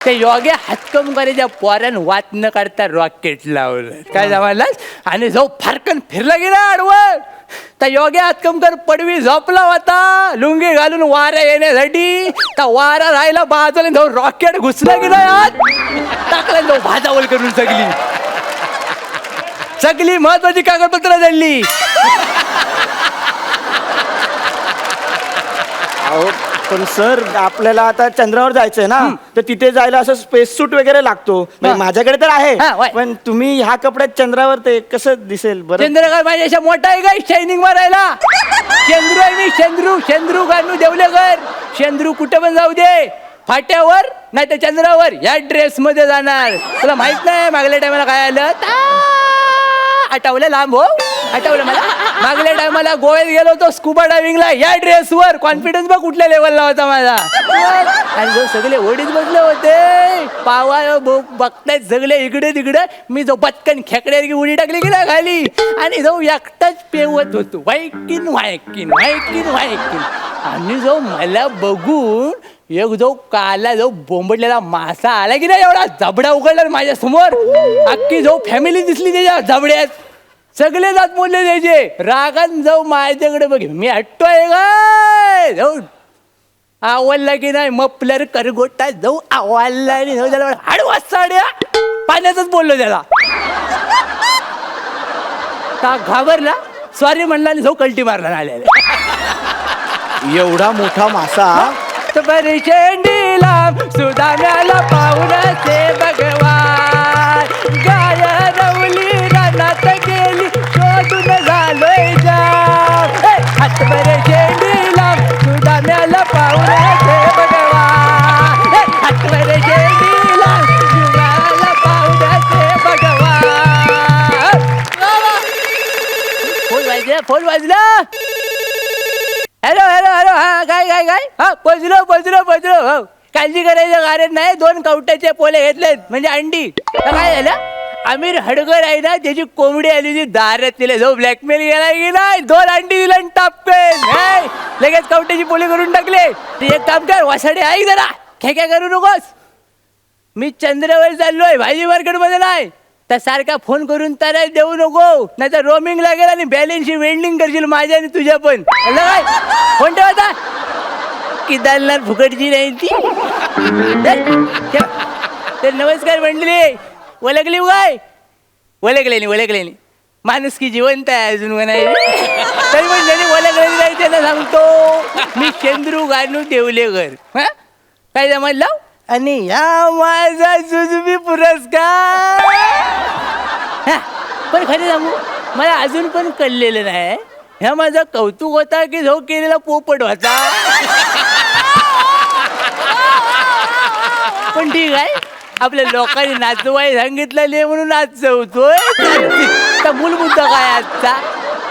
ते योग्य हातकंबारीच्या पोरान वात न काढता रॉकेट लावलं काय जमायला आणि जो फारकन फिरला गेला आडवं त्या योग्य हातकंकर पडवी झोपला होता लुंगी घालून वारा येण्यासाठी त्या वारा राहिला बाजूला जाऊ रॉकेट घुसला गेला आत टाकला जाऊ भाजावल करून सगळी महत्वाची कागदपत्र झाली. पण सर आपल्याला आता चंद्रावर जायचंय ना तर तिथे जायला असं स्पेस सूट वगैरे लागतो माझ्याकडे तर आहे पण तुम्ही ह्या कपड्यात चंद्रावर ते कसं दिसेल बरं. चंद्र काय माझ्या मोठा आहे का शायनिंग मारायला चंद्रू आहे मी चंद्रू गाणू देवलेकर चंद्रू कुठे पण जाऊ दे फाट्यावर नाही तर चंद्रावर या ड्रेस मध्ये जाणार. तुला माहित नाही मागल्या टायमाला काय आलं आठवलं लांब हो आठवलं मला मागल्या टायमाला गोव्यात गेलो होतो स्कुबा डायव्हिंगला या ड्रेसवर कॉन्फिडन्स बघ कुठल्या लेवलला होता माझा आणि जो सगळे ओढीत बसले होते पावा बघतायत सगळे इकडे तिकडे मी जो पटकन खेकड्यावर उडी टाकली गेला खाली आणि जो एकटाच पेवत होतो व्हायकिन व्हायकिन व्हायकिन व्हायकिन आणि जो मला बघून एक जो काला जो बोंबडलेला मासा आला की नाही एवढा जबडा उघडला माझ्या समोर अख्खी जो फॅमिली दिसली त्याच्या जबड्यात सगळे जात बोलले त्याचे रागान जाऊ माझ्याकडे बघ मी हटतोय काय जाऊ आवडला की नाही मपलर करगोटा जाऊ आवडला आणि जाऊ त्याला हाडवास साड्या पाण्यातच बोललो त्याला का घाबरला सॉरी म्हणला आणि जाऊ कल्टी मारला आलेला एवढा मोठा मासा बरी शेंडीला सुदाम्याला पाहुणाचे भगवान गाय रवली रानात गेली शोधून झालोय जाम हातभर शेंडीला सुदाम्याला पाहुणाचे भगवान हातभर शेंडीला सुदाम्याला पाहुणाचे भगवान. फोन वाजला हॅलो हॅलो हॅलो हा काय हा पोचलो हो काळजी करायचं कारण नाही 2 कवट्याचे पोले घेतलेत म्हणजे अंडी तर काय झालं आमिर हडगर आहे ना त्याची कोंबडी आली होती दारात तिला जो ब्लॅकमेल गेला गेला 2 अंडी दिला टापकेन लगेच कवट्याची पोले करून टाकले. एक काम कर वासाडे ऐक जरा खेक्या करू नकोस मी चंद्रावर चाललोय भाजी मार्केटमध्ये नाही तर सारखा फोन करून तर देऊ नको नाही तर रोमिंग लागेल आणि बॅलन्सची वेल्डिंग करशील माझ्या आणि तुझ्या पण काय फोन ठेवायचा की दालणार फुकटची नाही ती तर नमस्कार मंडळी ओळखली काय ओळखले माणूस की जिवंत आहे अजून म्हणायला तरी पण त्यांनी ओळखलेली नाही त्यांना सांगतो मी चंद्रू गाणू देवलेकर हा काय जमलं आणि या माझा जुजबी पुरस्कार पण खरे सांगू मला अजून पण कळलेलं नाही ह्या माझा कौतुक होता की जो केलेला पोपट होता पण ठीक आहे आपल्या लोकांनी नाचवाय सांगितलं म्हणून नाचवतोय तर मूल मुद्दा काय आजचा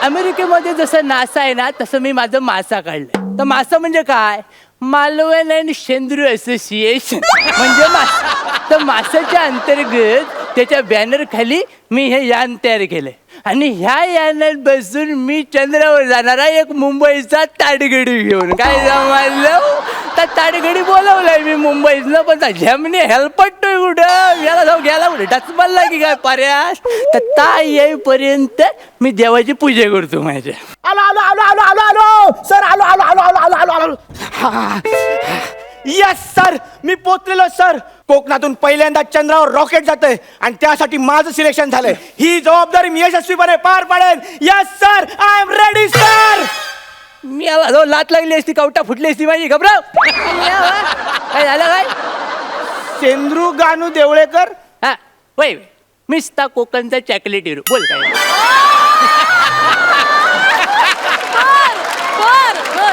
अमेरिकेमध्ये जसं नासा आहे ना तसं मी माझं मासा काढलंय तर मासा म्हणजे काय मालवण अँड शेंद्रू असोसिएशन म्हणजे तर मासाच्या अंतर्गत त्याच्या बॅनर खाली मी हे यान तयार केलंय आणि ह्या यानात बसून मी चंद्रावर जाणारा एक मुंबईचा ताडगडी घेऊन काय जमलं तर ताडगडी बोलवलाय मी मुंबईतनं पण झेमने हेल्पटतोय कुठं याला जाऊ गेला कुठे टचमलला की काय पर्यास तर ता येईपर्यंत मी देवाची पूजा करतो माझ्या. आलो आलो आलो आलो आलो आलो सर आलो आलो आलो आलो आलो आलो आलो यस सर मी पोचलेलो सर कोकणातून पहिल्यांदा चंद्रावर रॉकेट जातंय आणि त्यासाठी माझं सिलेक्शन झालंय ही जबाबदारी मी यशस्वीपणे पार पाडेन. Yes sir I am ready sir. मी आला लात लागली असती कवटा फुटली असती माझी घबराव काय झालं काय चंद्रू गाणू देवळेकर हा वय मिस्ता कोकणचा चॉकलेट हिरो बोल काय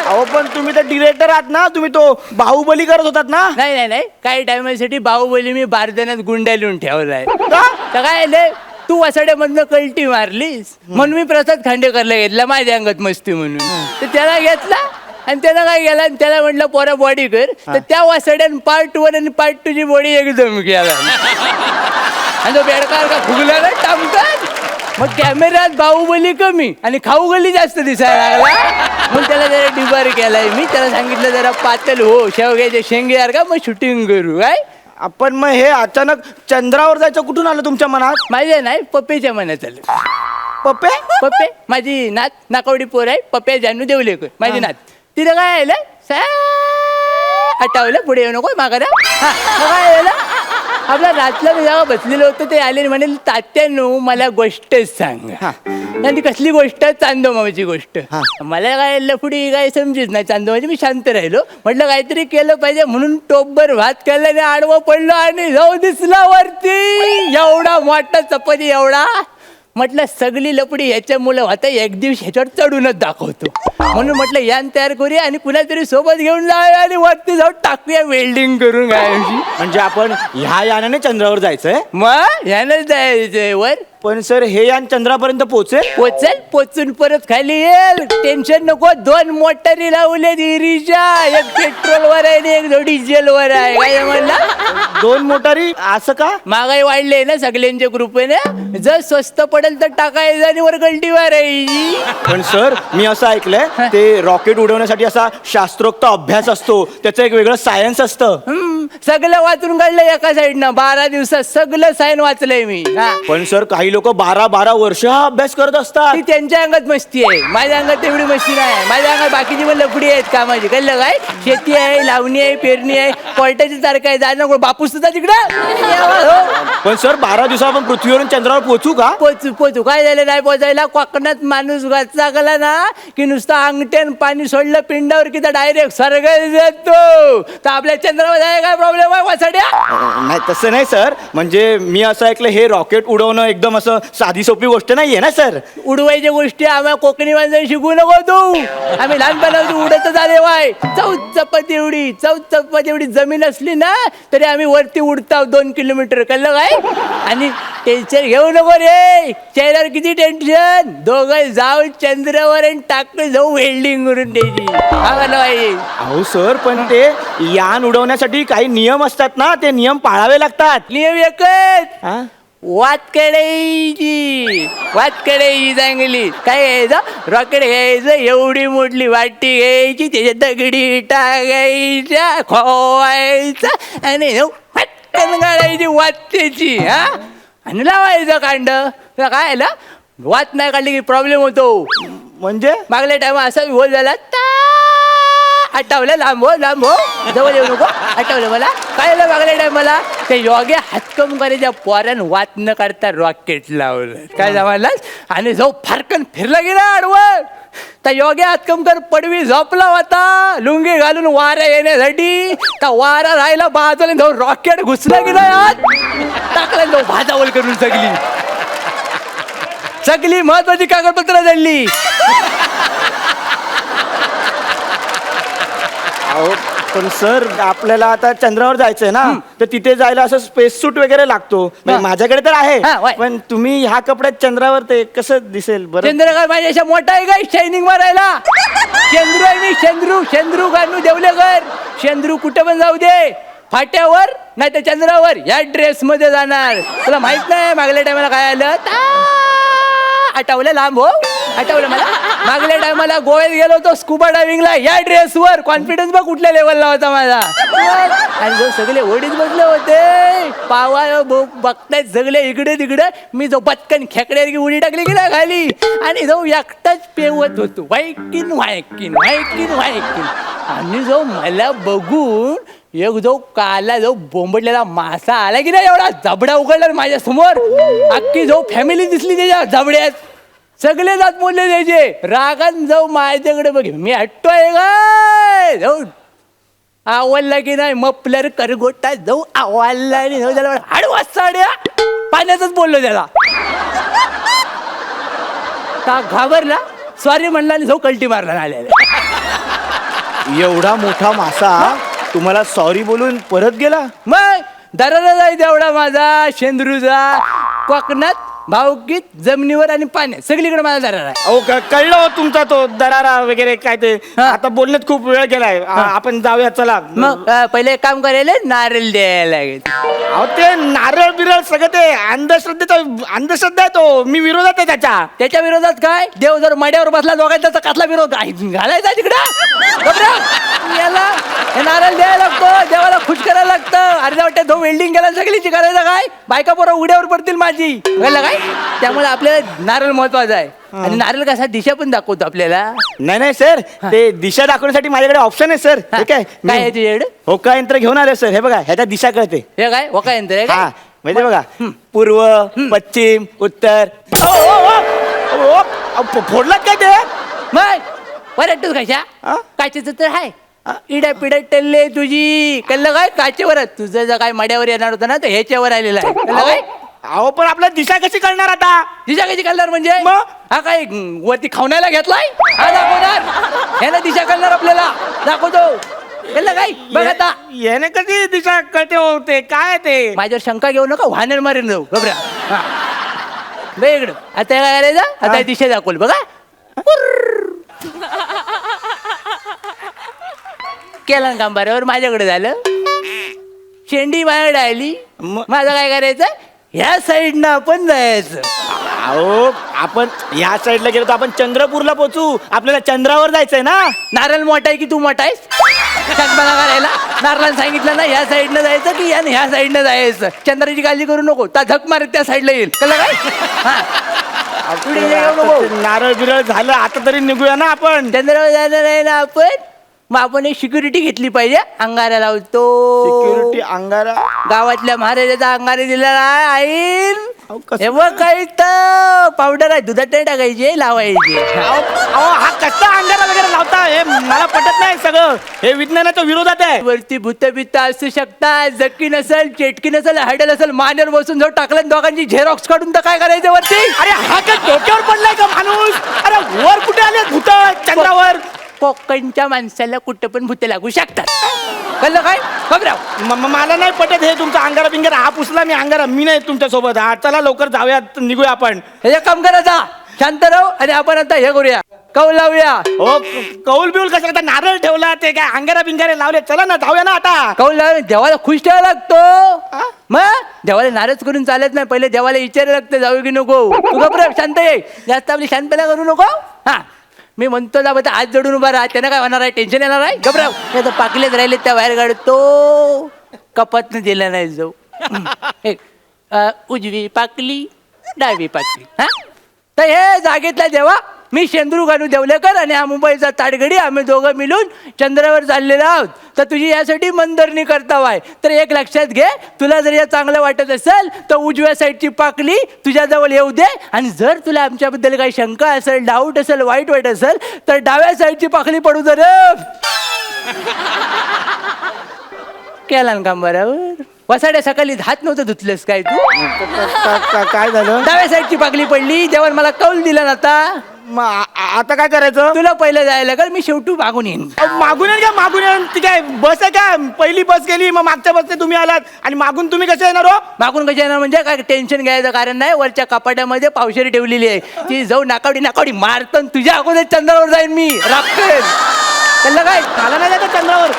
अहो पण तुम्ही तर डिरेक्टर आहात ना तुम्ही तो बाहुबली करत होतात ना. नाही काही टायमासाठी बाहुबली मी बारदाण्यात गुंड्या लिहून ठेवलाय तर काय तू वसाड्यामधनं कल्टी मारलीस म्हणून मी प्रसाद खांडेकरला घेतला माझ्या अंगात मस्ती म्हणून तर त्याला घेतला आणि त्याला काय केला आणि त्याला म्हटलं पोरा बॉडी कर तर त्या वासाड्यान पार्ट 1 आणि पार्ट 2 ची बॉडी एकदम केला आणि तो बेडकार का फुगला ना टामकात मग कॅमेऱ्यात बाहुबली कमी आणि खाऊगली जास्त दिसायला लागला मग त्याला जरा डिबार केलाय मी त्याला सांगितलं जरा पातळ हो शेवग्याचे शेंगे यार का मग शूटिंग करू काय आपण मग हे अचानक चंद्रावर जायचं कुठून आलं तुमच्या मनात? माझ्या नाही पप्पेच्या मनात आलं. पप्पे? पप्पे माझी नात नाकावडी पोर आहे. पप्पे जानू देवलेकर माझी नात. तिला काय आलं आठवलं पुढे येऊ नको माघारा. हा मग काय आलं आपला रातला मी जेव्हा बसलेलो होतो ते आले आणि म्हणे तात्यानो मला गोष्टच सांग. आणि ती कसली गोष्ट? चांदोमाची गोष्ट. मला काय लफडी काय समजेच नाही चांदोमाची. मी शांत राहिलो. म्हटलं काहीतरी केलं पाहिजे म्हणून टोपभर भात केलं आणि आडवं पडलो आणि जाऊ दिसला वरती एवढा मोठा चपाती एवढा. म्हटलं सगळी लपडी ह्याच्या मुलं होता एक दिवस ह्याच्यावर चढूनच दाखवतो म्हणून म्हटलं यान तयार करूया आणि कुणातरी सोबत घेऊन जाऊया आणि वरती जाऊन टाकूया वेल्डिंग करून गायची. म्हणजे आपण ह्या यानाने चंद्रावर जायचंय? मग यानंच जायचंय वर. पण सर हे यान चंद्रापर्यंत पोहोचेल? पोचून परत खाली येईल. टेन्शन नको. 2 मोटारी लावले इरीच्या. एक पेट्रोलवर आहे आणि एक डिझेलवर आहे. काय म्हणला? 2 मोटारी? असं का? महागाई वाढले ना सगळ्यांच्या कृपेने. जर स्वस्त पडेल तर टाकायचं आणि वर गल्टीवर आहे. पण सर मी असं ऐकलंय ते रॉकेट उडवण्यासाठी असा शास्त्रोक्त अभ्यास असतो, त्याचं एक वेगळं सायन्स असतं. सगळं वाचून काढलं एका साईडनं. 12 दिवसात सगळं सायन वाचलंय मी. पण सर काही लोक 12-12 वर्ष हा अभ्यास करत असतात. ती त्यांच्या अंगात मस्ती आहे. माझ्या अंगात तेवढी मस्ती नाही. माझ्या अंगात बाकीची पण लफडी आहेत कामाची. कळलं काय? शेती आहे, लावणी आहे, पेरणी आहे, कोर्टाची तारखा आहे. जाणं नको बापूस सुद्धा तिकडं. पण सर 12 दिवसात आपण पृथ्वीवरून चंद्रावर पोहोचू का? पोचू. काय झालं नाही पोचायला? कोकणात माणूस वाचला ना की नुसतं अंगठ्यान पाणी सोडलं पिंडावर की डायरेक्ट स्वर्गात जातो. तर आपल्या चंद्रावर जायला काय प्रॉब्लेम आहे वासाड्या? नाही तसं नाही सर. म्हणजे मी असं ऐकलं हे रॉकेट उडवणं एकदम असं साधी सोपी गोष्ट नाहीये ना सर. उडवायच्या गोष्टी आम्हाला कोकणी माणसं शिकू नको तू. आम्ही लहानपणापासून उडतच आले वाय. चपाती एवढी जमीन असली ना तरी आम्ही वरती उडताव 2 किलोमीटर. कळलं काय? आणि टेन्शन घेऊ नको रे. चेहऱ्यावर किती टेन्शन. दोघं जाऊ चंद्रावर आणि टाकून जाऊ वेल्डिंग करून द्यायची. अहो सर पण ते यान उडवण्यासाठी काही नियम असतात ना, ते नियम पाळावे लागतात. नियम एकच. वात कडायची चांगली. काय घ्यायचं? रॉकेट घ्यायचं. एवढी मोठी वाटी घ्यायची. त्याच्यात दगडी टाकायच्या खोवायचा आणि पटकन काढायची वाटेची. आणि लावायचं कांड. काय आलं वात नाही काढली की प्रॉब्लेम होतो. म्हणजे मागल्या टाइम असा विहोल झाला. आठवलं लांब हो जवळ येऊ नको. आठवलं मला काय झालं मागल्या टाइमाला ते योग्य हातकम करायच्या पोरान वात न काढता रॉकेट लावलं. काय जमायला आणि जाऊ फारकन फिरला गेला आडवं. त्या योग्य हातकमकर पडवी झोपला होता लुंगी घालून वारा येण्यासाठी. त्या वारा राहिला बाजूला जाऊ रॉकेट घुसला गेला आत. टाकला जाऊ भाजावल करून सगळी महत्वाची कागदपत्र झाली. पण सर आपल्याला आता चंद्रावर जायचंय ना, तर तिथे जायला असं स्पेस सूट वगैरे लागतो. म्हणजे माझ्याकडे तर आहे पण तुम्ही ह्या कपड्यात चंद्रावर ते कसं दिसेल बरं? चंद्र काय माझ्या मोठा आहे काय शायनिंग मारायला? चंद्रू आहे मी. चंद्रू गाणू देवलेकर. चंद्रू कुठे पण जाऊ दे फाट्यावर नाही तर चंद्रावर या ड्रेस मध्ये जाणार. तुला माहित नाही मागल्या टायमाला काय आलं? आठवलं लांब हो. आठवलं मला मागल्या टायमाला गोव्यात गेलो होतो स्कुबा डायव्हिंगला या ड्रेसवर. कॉन्फिडन्स बघ कुठल्या लेवलला होता माझा. आणि जो सगळे ओढीत बसले होते पावा बघतायत सगळे इकडे तिकडे. मी जो पटकन खेकड्यावर की उडी टाकली गेला खाली आणि जो एकटाच पेवत होतो व्हायकिन. आणि जो मला बघून एक जो काला जो बोंबडलेला मासा आला की नाही एवढा जबडा उघडला माझ्या समोर. अख्खी जो फॅमिली दिसली त्याच्या जबड्यात. सगळे जात बोलले त्याचे. रागान जाऊ माझ्याकडे बघ मी हट्टोय काय जाऊ आवडला की नाही मपलर करगोटा जाऊ आवडला आणि जाऊ त्याला हाडवा साड्या पाण्यातच बोललो त्याला. का घाबरला सॉरी म्हणला आणि जाऊ कल्टी मारला नाल्याला. एवढा मोठा मासा तुम्हाला सॉरी बोलून परत गेला? मग दरारा जाय तेवढा माझा शेंद्रूचा. कोकणात भाऊकीत जमिनीवर आणि पाण्यात सगळीकडे माझा दरार आहे. अहो कळलं हो तुमचा तो दरारा वगैरे काय ते हा. आता बोलण्यात खूप वेळ गेलाय आपण जाऊया चला. मग पहिले एक काम करायला नारळ द्यायला लागेल. अहो ते नारळ बिरळ सगळं ते अंधश्रद्धा आहे तो, मी विरोधात आहे त्याच्या. त्याच्या विरोधात काय देव जर मड्यावर बसला दोघांचा तर कसला विरोध घालायचा तिकडं याला हे नारळ द्यायला लागतो, देवाला खुश करायला लागतं. अर्ध्या वाटत तो वेल्डिंग केला सगळीची करायचं काय, बायका पोरं उड्यावर पडतील माझी कळलं काय. त्यामुळे आपल्याला नारळ महत्वाचा आहे. आणि नारळ कसा दिशा पण दाखवतो आपल्याला. नाही सर, ते दिशा दाखवण्यासाठी माझ्याकडे ऑप्शन आहे सर. हा, ठीक आहे, काय आहे तुझ्याकडे? होका यंत्र घेऊन आले सर. हे बघा ह्याच्या दिशा कळते. हे काय वका यंत्र आहे हा का? म्हणजे बघा पूर्व पश्चिम उत्तर. फोडलात काय ते? मग वरटूच कशा हा? काचेचं तर आहे. इड्या पिड्या टल्ले तुझी कळलं काय काचेवर आहे. तुझं जर काय मड्यावर येणार होतं ना तर ह्याच्यावर आलेलं आहे कळलं काय. अहो पण आपल्याला दिशा कशी कळणार आता? दिशा कशी कळणार म्हणजे मग? हा काय वरती खावण्याला घेतलाय हा दाखवणार ह्याला दिशा कळणार आपल्याला दाखवतो कळलं काय. बघ आता याने कशी दिशा कळते होते काय ते? माझ्यावर शंका घेऊ नका वाहनेर मारेन जाऊ घबरा. हा बघ इकडं आता काय करायचं आता दिशा दाखवल बघा. केला ना काम बरोबर माझ्याकडे झालं. शेंडी माझ्याकडे आली माझं काय करायचं ह्या साईडनं आपण जायचं. अहो आपण या साईडला गेलो तर आपण चंद्रपूरला पोहोचू. आपल्याला चंद्रावर जायचंय ना. नारळ मोठा आहे की तू मोठा आहेस मला करायला. नारळानं सांगितलं ना ह्या साईडनं जायचं की ह्या साईडनं जायचं. चंद्राची काळजी करू नको ता झक मारत त्या साईडला येईल कळलं काय. हा पुढे येऊ नको. नारळ बिरळ झालं आता तरी निघूया ना आपण. चंद्रावर जाणार नाही ना आपण. मग आपण एक सिक्युरिटी घेतली पाहिजे. अंगारा लावतो सिक्युरिटी अंगारा. गावातल्या महाराजाचा अंगारे दिलेला आहे. अहो, कसं? हे बघ काही तर पावडर आहे दुधात नाही टाकायचे लावायचे. अहो हा कसा अंगारा वगैरे लावता हे मला पटत नाही. सगळं हे विज्ञानाच्या विरोधात आहे. वरती भूत बित्त असू शकतात. जक्की नसेल चेटकी नसेल हॅडल असेल मानेवर बसून जाऊ टाकलं दोघांची झेरॉक्स काढून तर काय करायचं वरती. अरे हा काय डोक्यावर पडलाय का माणूस? अरे वर कुठे आले भूत चंद्रावर? कोकणच्या माणसाला कुठं पण भूत लागू शकतात कळलं काय. घबराव मला नाही पटत हे तुमचा अंगारा बिंगारा. हा पुसला मी अंगारा. मी नाही तुमच्या सोबत. हा चला लवकर जाऊयात निघूया आपण. हे काम करायचा शांत राहू आणि आपण आता हे करूया कौ लावूया. हो कौल बिऊल कसं आता नारळ ठेवला ते काय अंगारा बिंगारे लावले. चला ना जाऊया ना आता. कौ लाव देवाला खुश ठेवायला लागतो. मग देवाला नाराज करून चालत नाही. पहिले देवाला विचारायला लागतं जाऊ की नको. तू घबराव शांत ये जास्त आपली शांतपणा करू नको. हा मी म्हणतो जा बघा आज जडून उभा राहा. त्यानं काय होणार आहे टेन्शन येणार आहे. घबराव नाही तर पाकलेच राहिले त्या बाहेर काढतो कपातनं दिला नाही जाऊ. एक उजवी पाकली डावी पाकली. हा तर हे जागेतला देवा मी शेंद्रू गानू देवलेकर आणि हा मुंबईचा ताडगडी आम्ही दोघं मिळून चंद्रावर चाललेलो आहोत. तर तुझी यासाठी मनधरणी करताव आहे. तर एक लक्षात घे तुला जर या चांगलं वाटत असेल तर उजव्या साईडची पाकली तुझ्याजवळ येऊ दे. आणि जर तुला आमच्याबद्दल काही शंका असेल डाऊट असेल वाईट वाटत असेल तर डाव्या साईडची पाकली पडू दे रे. केला ना काम बरोबर. वसाड्या सकाळी हात नव्हतं धुतलंस काय तू. काय झालं? डाव्या साईडची पाकली पडली जेव्हा मला कौल दिला ना आता. आता काय करायचं? तुला पहिलं जायला का मी शेवटी मागून येईन. मागून येईल का? मागून येईल ती काय बस आहे का? पहिली बस गेली मग मागच्या बसने तुम्ही आलात आणि मागून तुम्ही कसे येणार हो? मागून कशी येणार म्हणजे काय टेन्शन घ्यायचं कारण नाही. वरच्या कपाट्यामध्ये पावशेरी ठेवलेली आहे ती जाऊ नाकावडी मारतो तुझ्या अगोदर चंद्रावर जाईन मी रापकेल. त्यांना काय मला नाही जायचं चंद्रावर.